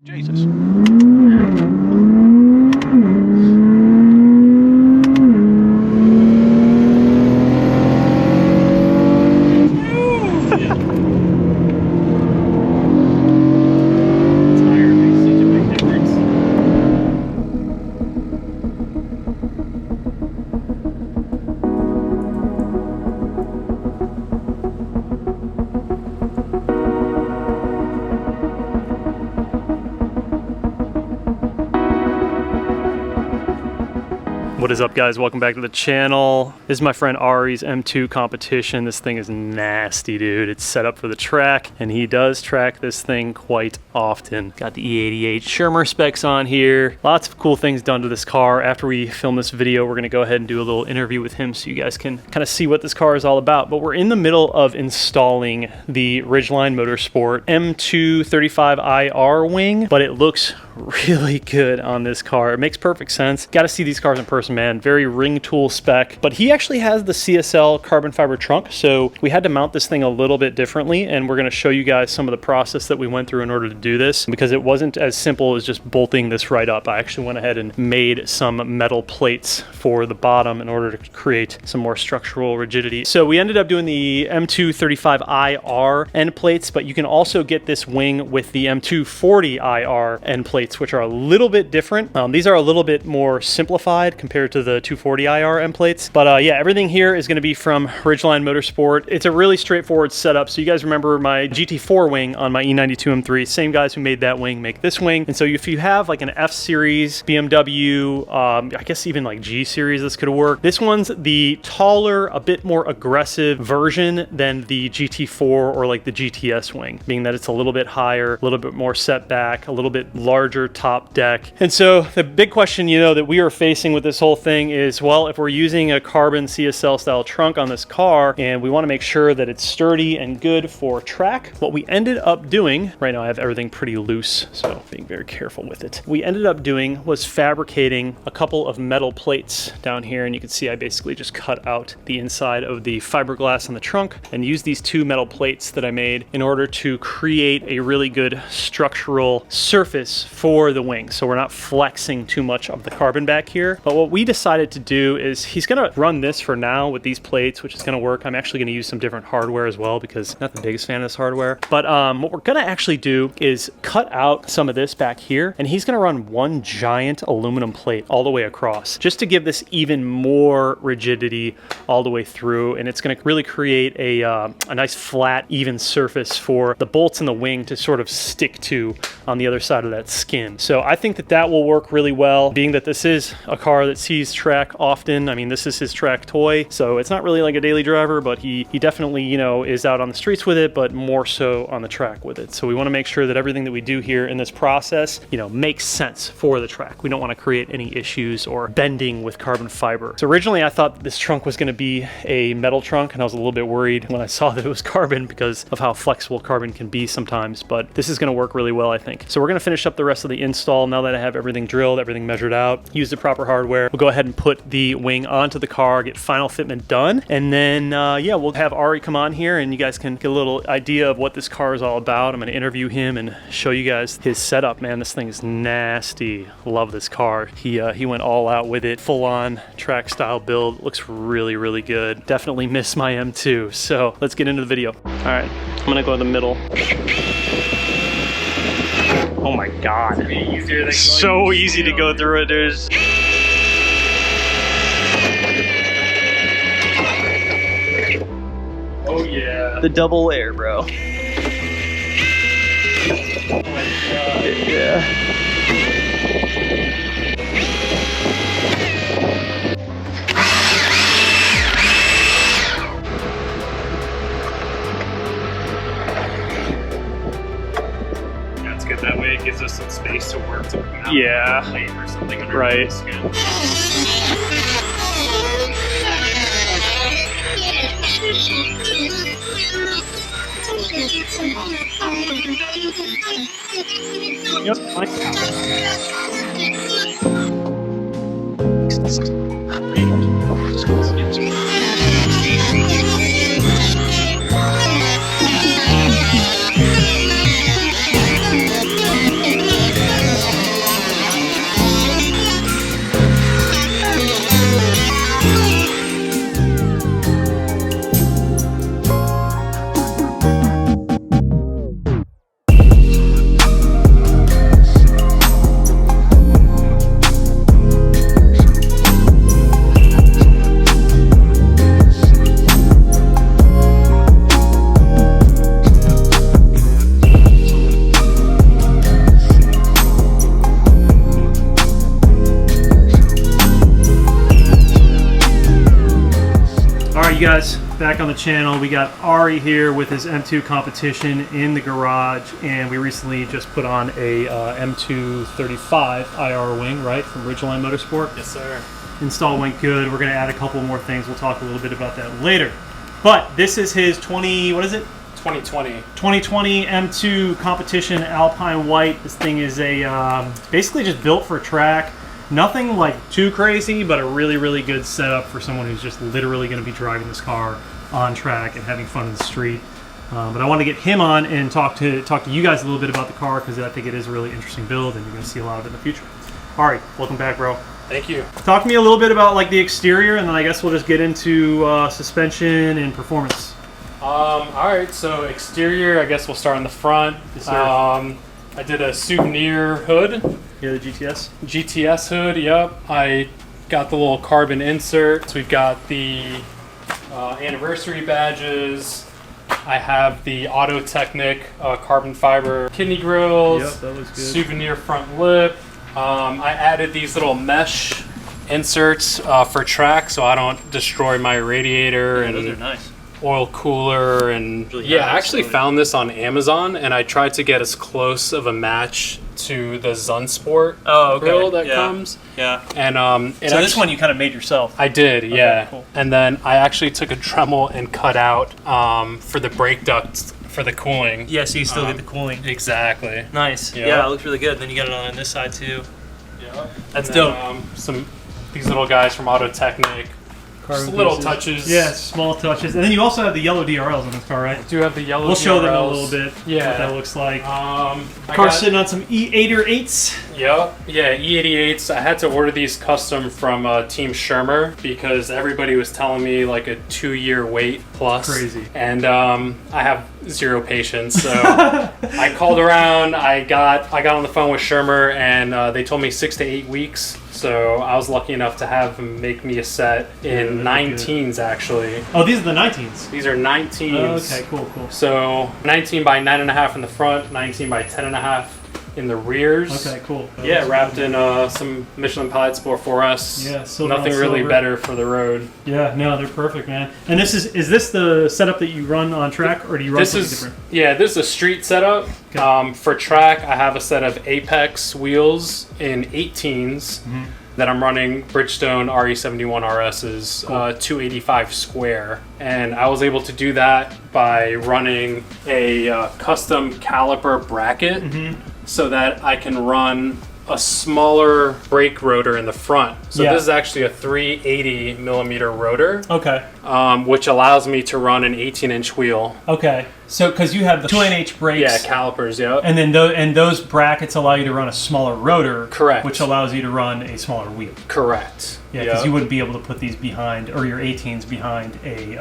Jesus. What is up, guys? Welcome back to the channel. This is my friend Ari's M2 competition. This thing is nasty, dude. It's set up for the track, and he does track this thing quite often. Got the E88 Shermer specs on here. Lots of cool things done to this car. After we film this video, we're gonna go ahead and do a little interview with him so you guys can kind of see what this car is all about. But we're in the middle of installing the Ridgeline Motorsport M2 35IR wing, but it looks really good on this car. It makes perfect sense. Got to see these cars in person, man. Very ring tool spec, but he actually has the CSL carbon fiber trunk, so we had to mount this thing a little bit differently, and we're going to show you guys some of the process that we went through in order to do this, because it wasn't as simple as just bolting this right up. I actually went ahead and made some metal plates for the bottom in order to create some more structural rigidity. So we ended up doing the M2 35IR end plates, but you can also get this wing with the M2 40IR end plates, which are a little bit different. These are a little bit more simplified compared to the 240IR end plates. But yeah, everything here is going to be from Ridgeline Motorsport. It's a really straightforward setup. So you guys remember my GT4 wing on my E92 M3. Same guys who made that wing make this wing. And so if you have like an F series, BMW, I guess even like G series, this could work. This one's the taller, a bit more aggressive version than the GT4 or like the GTS wing, being that it's a little bit higher, a little bit more set back, a little bit larger top deck. And so the big question, that we are facing with this whole thing is, well, if we're using a carbon CSL style trunk on this car and we want to make sure that it's sturdy and good for track, what we ended up doing, right now I have everything pretty loose, so being very careful with it. We ended up doing was fabricating a couple of metal plates down here, and you can see I basically just cut out the inside of the fiberglass on the trunk and used these two metal plates that I made in order to create a really good structural surface for the wing, so we're not flexing too much of the carbon back here. But what we decided to do is he's gonna run this for now with these plates, which is gonna work. I'm actually gonna use some different hardware as well, because I'm not the biggest fan of this hardware. But what we're gonna actually do is cut out some of this back here, and he's gonna run one giant aluminum plate all the way across, just to give this even more rigidity all the way through, and it's gonna really create a nice flat, even surface for the bolts in the wing to sort of stick to on the other side of that skin. So I think that that will work really well, being that this is a car that sees track often. I mean, this is his track toy, so it's not really like a daily driver, but he definitely, is out on the streets with it, but more so on the track with it. So we want to make sure that everything that we do here in this process, makes sense for the track. We don't want to create any issues or bending with carbon fiber. So originally I thought this trunk was going to be a metal trunk, and I was a little bit worried when I saw that it was carbon because of how flexible carbon can be sometimes, but this is going to work really well, I think. So we're going to finish up the rest of the install now that I have everything drilled, everything measured out, use the proper hardware. We'll go ahead and put the wing onto the car, get final fitment done, and then yeah, we'll have Ari come on here and you guys can get a little idea of what this car is all about. I'm going to interview him and show you guys his setup. Man, this thing is nasty. Love this car. He went all out with it, full on track style build. Looks really, really good. Definitely miss my M2. So let's get into the video. All right, I'm gonna go in the middle. Oh my God. So easy to go through it. There's... Oh yeah. The double air, bro. Oh my God. Yeah. That way it gives us some space to work to mount a plate or something under the skin. you guys, back on the channel. We got Ari here with his M2 competition in the garage, and we recently just put on a M235 IR wing, right, from Ridgeline Motorsport. Yes, sir. Install went good. We're going to add a couple more things. We'll talk a little bit about that later. But this is his 2020 M2 competition Alpine White. This thing is a basically just built for track. Nothing like too crazy, but a really, really good setup for someone who's just literally going to be driving this car on track and having fun in the street. But I want to get him on and talk to you guys a little bit about the car, because I think it is a really interesting build and you're going to see a lot of it in the future. Ari, welcome back, bro. Thank you. Talk to me a little bit about like the exterior, and then I guess we'll just get into suspension and performance. All right, so exterior, I guess we'll start on the front. Yes, sir. I did a souvenir hood. Yeah, the GTS? GTS hood, yep. I got the little carbon inserts. We've got the anniversary badges. I have the Auto Technic carbon fiber kidney grills. Yep, that was good. Souvenir front lip. I added these little mesh inserts for track so I don't destroy my radiator. Yeah, those are nice. Oil cooler and really yeah, I actually found this on Amazon, and I tried to get as close of a match to the Zunsport grill that comes. Yeah. And so this one you kind of made yourself. I did, yeah. Cool. And then I actually took a Dremel and cut out for the brake ducts for the cooling. Yeah, so you still get the cooling. Exactly. Nice. Yep. Yeah, it looks really good. And then you got it on this side too. Yeah. That's and dope. Then, these little guys from Auto Technic. Just little touches. Yeah, small touches. And then you also have the yellow DRLs on this car, right? I do have the yellow We'll DRLs. show them a little bit. Yeah. What that looks like. The car's sitting on some E9X. Yep. Yeah, E88s. I had to order these custom from Team Shermer because everybody was telling me like a 2-year wait plus. Crazy. And I have zero patience, so I called around. I got on the phone with Shermer, and they told me 6 to 8 weeks. So I was lucky enough to have them make me a set in 19s, actually. Oh, these are the 19s? These are 19s. Oh, okay, cool. So 19 by 9.5 in the front, 19 by 10.5 in the rears. Okay, cool. Yeah, wrapped in some Michelin Pilot Sport 4S. Yeah, silver. Nothing really better for the road. Yeah, no, they're perfect, man. And this is this the setup that you run on track, or do you run something different? Yeah, this is a street setup. Okay. For track, I have a set of Apex wheels in 18s that I'm running Bridgestone RE71 RS's 285 square. And I was able to do that by running a custom caliper bracket so that I can run a smaller brake rotor in the front. So this is actually a 380 millimeter rotor. Okay. Which allows me to run an 18-inch wheel. Okay. So, because you have the 2.5 brakes. Yeah, calipers, yep. And then those brackets allow you to run a smaller rotor. Correct. Which allows you to run a smaller wheel. Correct. Yeah, because you wouldn't be able to put these behind, or your 18s behind a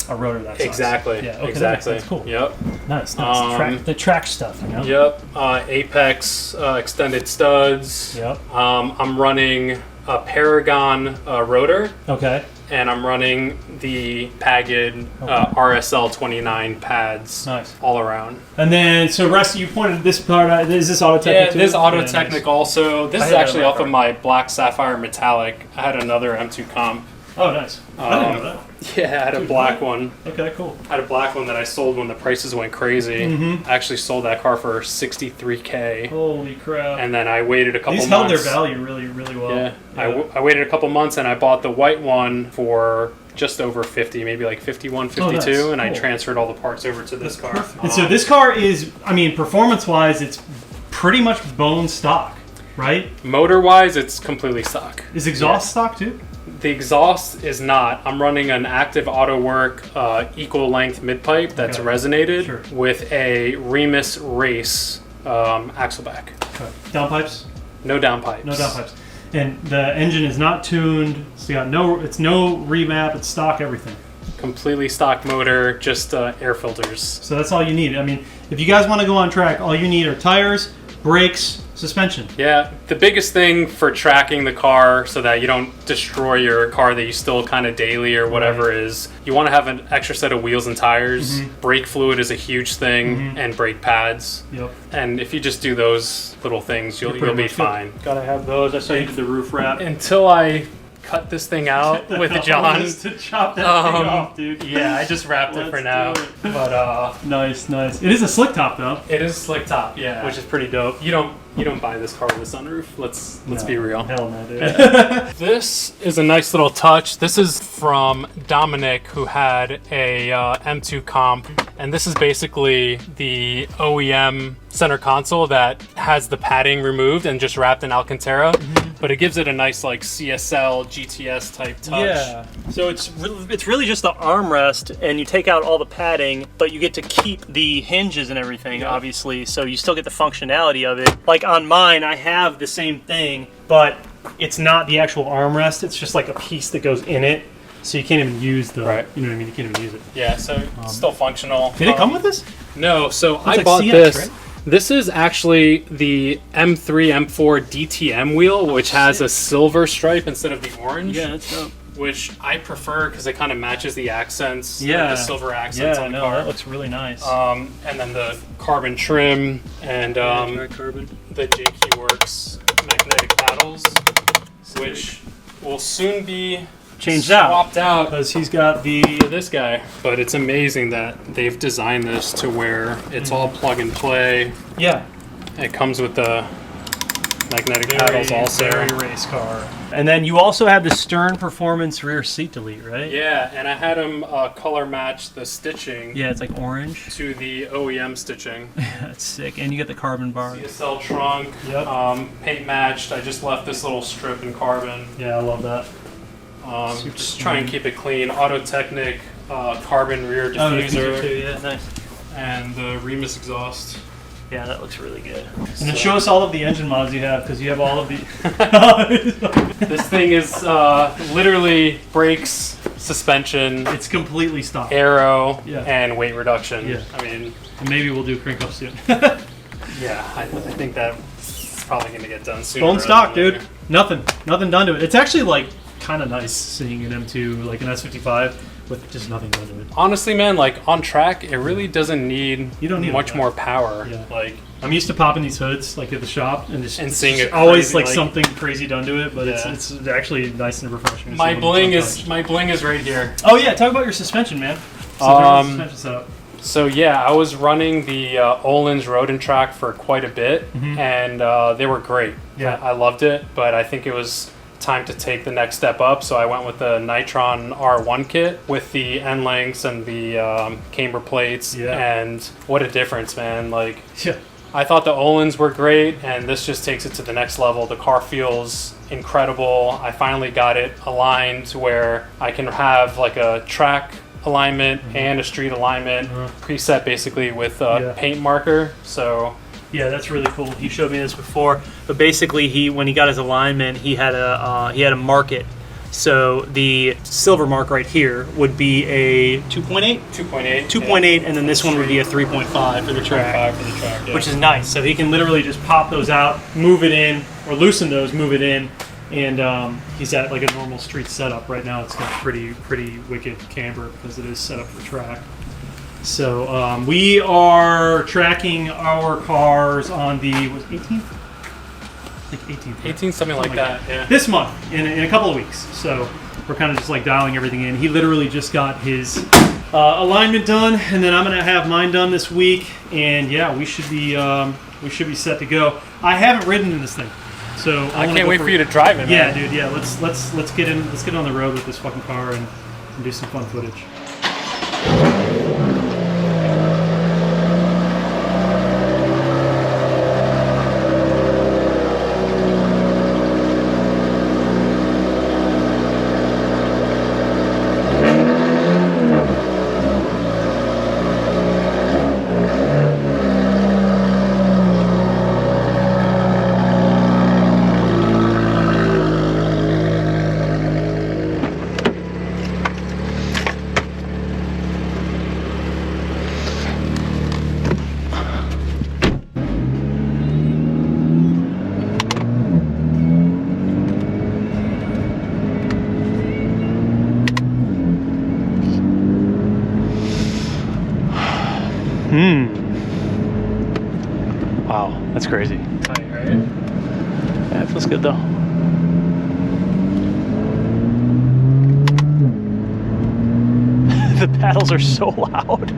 rotor that size. Exactly. Yeah, okay, exactly. That's cool. Yep. Nice. The track stuff, you know? Yep. Apex extended studs. Yep. I'm running a Paragon rotor. Okay. And I'm running the Pagid RSL 29 pads. Nice. All around. And then, so Rusty, you pointed this part out. Is this Auto Technic too? Yeah, this Auto Technic also. This is actually off of my Black Sapphire Metallic. I had another M2 comp. Oh, nice. I didn't know that. Yeah, I had a black one. Okay, cool. I had a black one that I sold when the prices went crazy. I actually sold that car for $63K. Holy crap. And then I waited a couple months. These held their value really, really well. Yeah. I waited a couple months, and I bought the white one for just over 50, maybe like 51, 52, nice. And I transferred all the parts over to this car. Perfect. And so this car is, I mean, performance-wise, it's pretty much bone stock, right? Motor-wise, it's completely stock. Is exhaust stock too? The exhaust is not. I'm running an Active Auto Work equal length mid-pipe that's resonated with a Remus Race axle back. Okay. Downpipes? No downpipes. No downpipes. And the engine is not tuned. So it's no remap. It's stock everything. Completely stock motor, just air filters. So that's all you need. I mean, if you guys want to go on track, all you need are tires, brakes, suspension. Yeah, the biggest thing for tracking the car so that you don't destroy your car that you still kind of daily or whatever is you want to have an extra set of wheels and tires. Brake fluid is a huge thing, and brake pads. Yep. And if you just do those little things, you'll be fine. Gotta have those. I saw you did the roof wrap. Until I cut this thing out with John. To chop that thing off, dude. Yeah, I just wrapped it for now. But nice. It is a slick top though. it is slick top, yeah. Which is pretty dope. You don't buy this car with a sunroof. Let's be real. Hell no, dude. This is a nice little touch. This is from Dominic, who had a M2 comp, and this is basically the OEM center console that has the padding removed and just wrapped in Alcantara. But it gives it a nice like CSL GTS type touch. Yeah. So it's really just the armrest, and you take out all the padding, but you get to keep the hinges and everything, obviously. So you still get the functionality of it. Like on mine, I have the same thing, but it's not the actual armrest. It's just like a piece that goes in it. So you can't even use the, you know what I mean? You can't even use it. Yeah, so it's still functional. Did it come with this? No, so I like bought CX, this. right? This is actually the M3 M4 DTM wheel, which has a silver stripe instead of the orange. Yeah, that's dope. Which I prefer because it kind of matches the accents, like the silver accents on the car. That looks really nice. And then the carbon trim and carbon. the JQ Works magnetic paddles, which will soon be swapped out because he's got the for this guy. But it's amazing that they've designed this to where it's all plug and play. Yeah. It comes with the magnetic paddles also. Very race car. And then you also have the Stern Performance rear seat delete, right? Yeah, and I had them color match the stitching. Yeah, it's like orange. To the OEM stitching. That's sick. And you get the carbon bar. CSL trunk, paint matched. I just left this little strip in carbon. Yeah, I love that. Just try and keep it clean. Auto-Technic carbon rear diffuser. Too, yeah, nice. And the Remus exhaust. Yeah, that looks really good. And then show us all of the engine mods you have, because you have all of the... This thing is literally brakes, suspension. It's completely stock. Aero, and weight reduction. Yeah. I mean... And maybe we'll do crank up soon. Yeah, I think that's probably going to get done soon. Bone stock, dude. Nothing done to it. It's actually like kind of nice seeing an M2, like an S55, with just nothing done to it. Honestly, man, like on track, it really doesn't need much more power. Yeah. Like I'm used to popping these hoods like at the shop and seeing it always crazy, like something crazy done to it, but it's actually nice and refreshing. My bling is right here. Oh yeah, talk about your suspension, man. Suspension setup. So yeah, I was running the Öhlins Road and Track for quite a bit, and they were great. Yeah, I loved it, but I think it was time to take the next step up, so I went with the Nitron R1 kit with the end lengths and the camber plates, and what a difference, man. Like, I thought the Öhlins were great, and this just takes it to the next level. The car feels incredible. I finally got it aligned to where I can have like a track alignment and a street alignment preset basically with paint marker. So yeah, that's really cool. He showed me this before, but basically when he got his alignment, he had a mark it. So the silver mark right here would be a 2.8, and then this one would be a 3.5 for the track, which is nice. So he can literally just pop those out, move it in, or loosen those, move it in, and he's at like a normal street setup right now. It's got pretty wicked camber because it is set up for track. So we are tracking our cars on the 18th? I think 18th. 18th, something like that. Yeah. This month, in a couple of weeks. So we're kind of just like dialing everything in. He literally just got his alignment done, and then I'm gonna have mine done this week. And yeah, we should be set to go. I haven't ridden in this thing, so I can't wait for you to drive it. Yeah, man. Dude. Yeah, let's get on the road with this fucking car and do some fun footage. Wow, that's crazy. Tight, right? Yeah, it feels good though. pedals are so loud.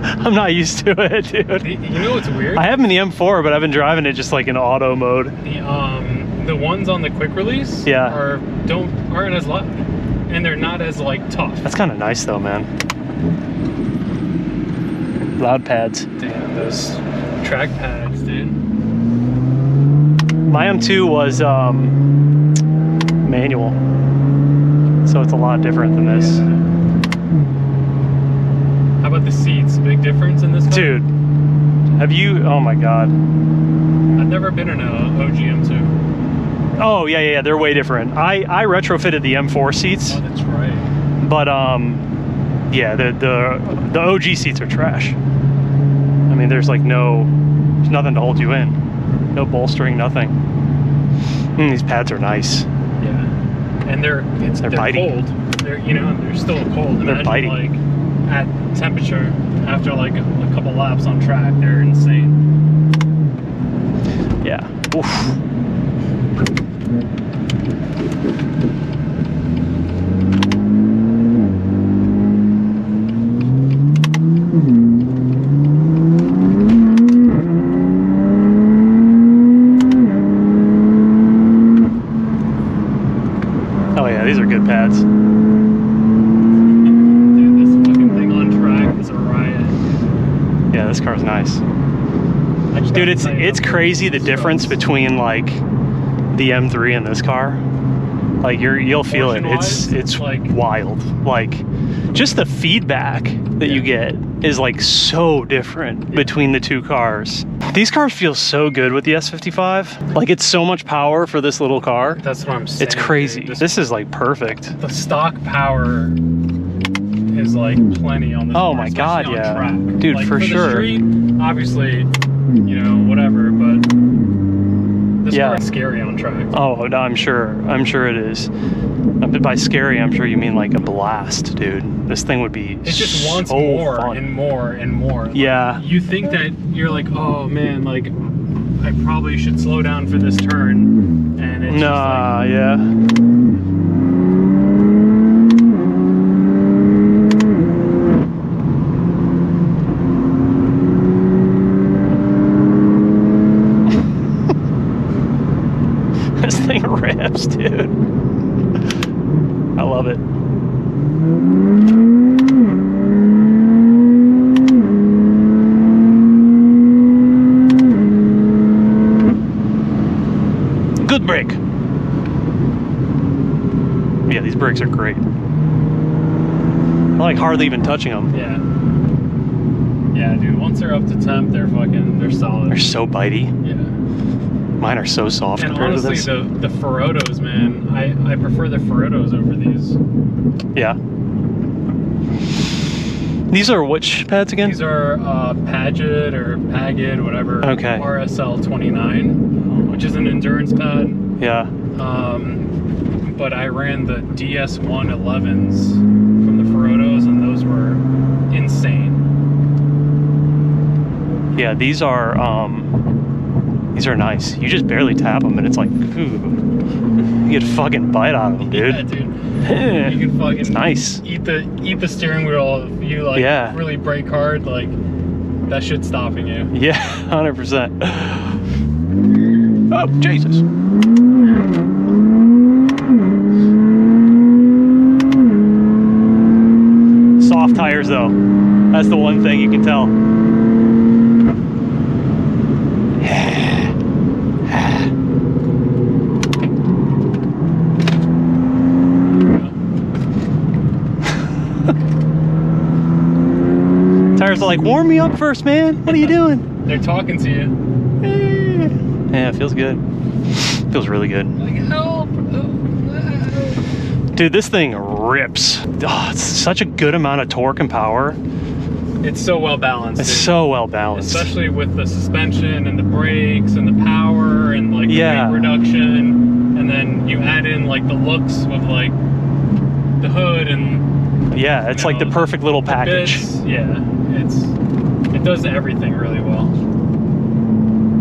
I'm not used to it, dude. You know what's weird? I have them in the M4, but I've been driving it just like in auto mode. The ones on the quick release aren't as loud, and they're not as like tough. That's kind of nice though, man. Loud pads. Damn, those track pads, dude. My M2 was manual, so it's a lot different than this. Yeah. How about the seats? Big difference in this car? Dude, have you? Oh my god. I've never been in a OG M2. Oh yeah, they're way different. I retrofitted the M4 seats. Oh, that's right. But yeah, the OG seats are trash. I mean, there's nothing to hold you in. No bolstering, nothing. These pads are nice. Yeah, and they're bitey. cold. They're still cold. They're Imagine, bitey. like at temperature after like a couple laps on track, they're insane. Yeah. Oof. Oh yeah, these are good pads. Dude, this fucking thing on track is a riot. Yeah, this car's nice. Dude, it's crazy the difference between like the M3 and this car. Like you'll feel it. It's like wild. Like just the feedback that you get is like so different between the two cars. These cars feel so good with the S55. Like it's so much power for this little car. That's what I'm saying. It's crazy. Dude. This is like perfect. The stock power is like plenty on this. Oh car, my god, especially on yeah, track. dude, Like, for sure. The street, obviously, whatever, but this car is scary on track. Oh, no, I'm sure it is. But by scary, I'm sure you mean like a blast, dude. This thing would be It just wants so more fun. and more and more. Yeah. You think that you're like, oh man, like I probably should slow down for this turn, and it's Nah, just like, yeah. This thing rips, dude. I love it. Good brake. Yeah, these brakes are great. I like hardly even touching them. yeah, dude. Once they're up to temp, they're solid. They're so bitey. Yeah. Mine are so soft And compared honestly, to this. the Ferrotos, man, I prefer the Ferrotos over these. Yeah. These are which pads again? These are Paget or Pagid, whatever. Okay. RSL 29, which is an endurance pad. Yeah. But I ran the DS111s from the Ferrotos, and those were insane. Yeah, these are nice. You just barely tap them and it's like, ooh. You get a fucking bite out of them, dude. Yeah, dude. You can fucking It's nice. eat the steering wheel if you like really brake hard, like that shit's stopping you. Yeah, 100%. Oh, Jesus. Soft tires though. That's the one thing you can tell. Tires are like, warm me up first, man. What are you doing? They're talking to you. Yeah, it feels good. Feels really good. Like, help! Dude, this thing rips. Oh, it's such a good amount of torque and power. It's so well balanced. It's dude. so well balanced. Especially with the suspension and the brakes and the power and like the Yeah. weight reduction, and then you add in like the looks of like the hood and Yeah, it's like the perfect little package. bits. Yeah, it does everything really well.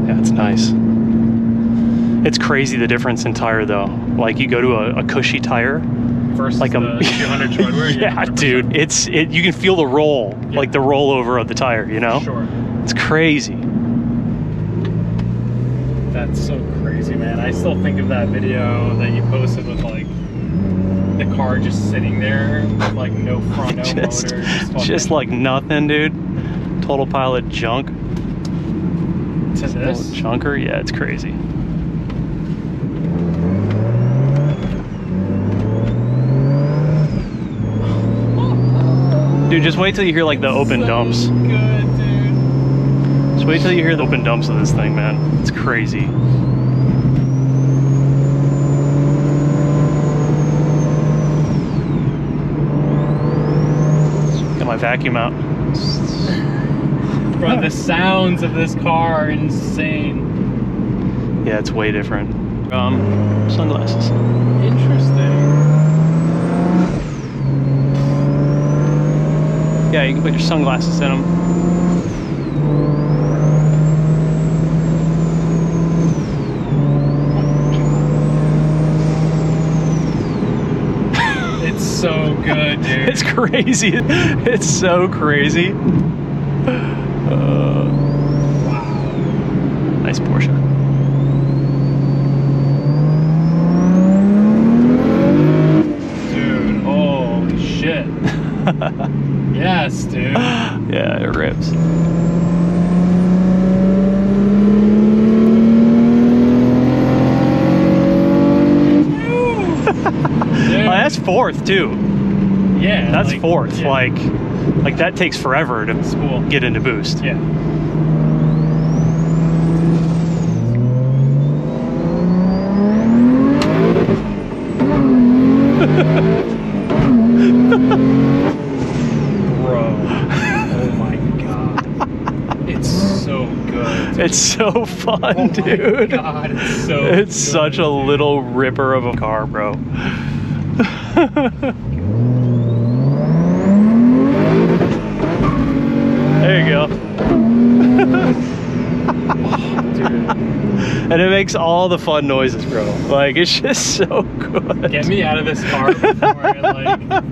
Yeah, it's nice. It's crazy the difference in tire though. Like you go to a cushy tire versus like the 200 shortware. Yeah, dude, you can feel the roll, like the rollover of the tire, you know? Sure. It's crazy. That's so crazy, man. I still think of that video that you posted with like the car just sitting there with like no front, no motor. Just like nothing, dude. Total pile of junk. To this? Junker? Yeah, it's crazy. Dude, just wait till you hear like the open dumps. Good, dude. Just wait till you hear the open dumps of this thing, man. It's crazy. Got my vacuum out. Bro, the sounds of this car are insane. Yeah, it's way different. Sunglasses. Interesting. Yeah, you can put your sunglasses in them. It's so good, dude. It's crazy. It's so crazy. Wow. Nice Porsche. Dude, holy shit. Yes, dude. Yeah, it rips. Well, that's fourth too. Yeah, That's like, fourth. yeah. Like that takes forever to Cool. get into boost. Yeah. Bro. Oh my god. It's so good. It's so fun, Oh my dude. god, it's so It's good, such a dude. little ripper of a car, bro. There you go. And it makes all the fun noises, bro. Like, it's just so good. Get me out of this car before I, like...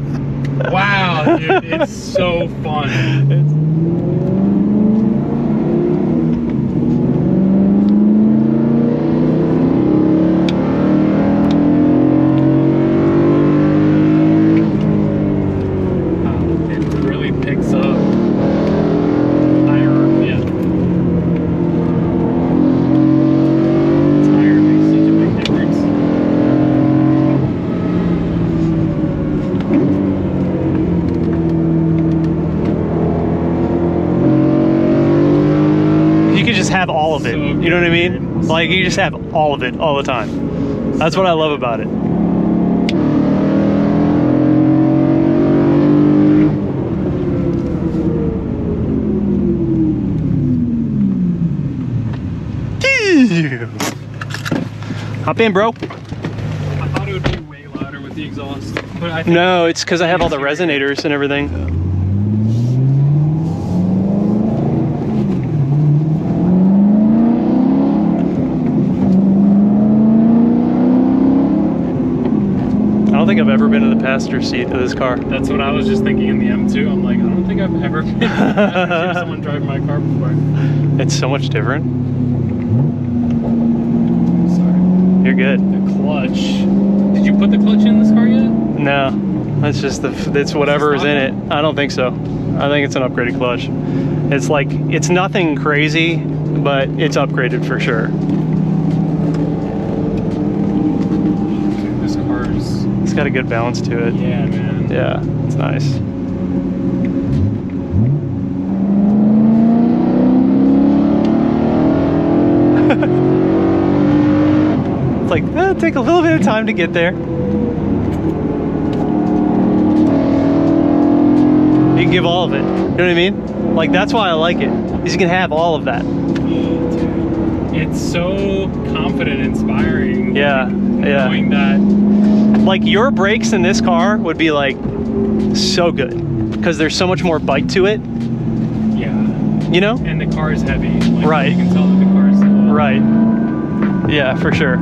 Wow, dude, it's so fun. It really picks up higher RPM. Tire makes such a big difference. You could just have all of it. So You know what I mean? good. Like, you just have all of it all the time. That's what I love about it. Hop in, bro. I thought it would be way louder with the exhaust, but I think No, it's because I have all the resonators and everything. I don't think I've ever been in the passenger seat of this car. that's what I was just thinking in the M2. I'm like, I don't think I've ever been in the passenger seat of someone driving my car before. It's so much different. Sorry. You're good. The clutch. Did you put the clutch in this car yet? No, that's just it's whatever is in it. I don't think so. I think it's an upgraded clutch. It's like, it's nothing crazy, but it's upgraded for sure. Dude, this car's... It's got a good balance to it. Yeah, man. Yeah, it's nice. It's like, take a little bit of time to get there. You can give all of it. You know what I mean? Like, that's why I like it. Is you can have all of that. It's so confident, inspiring. Yeah, yeah. Knowing that. Like, your brakes in this car would be like so good because there's so much more bite to it. Yeah. You know? And the car is heavy. Like, Right. You can tell that the car is heavy. Right. Yeah, for sure.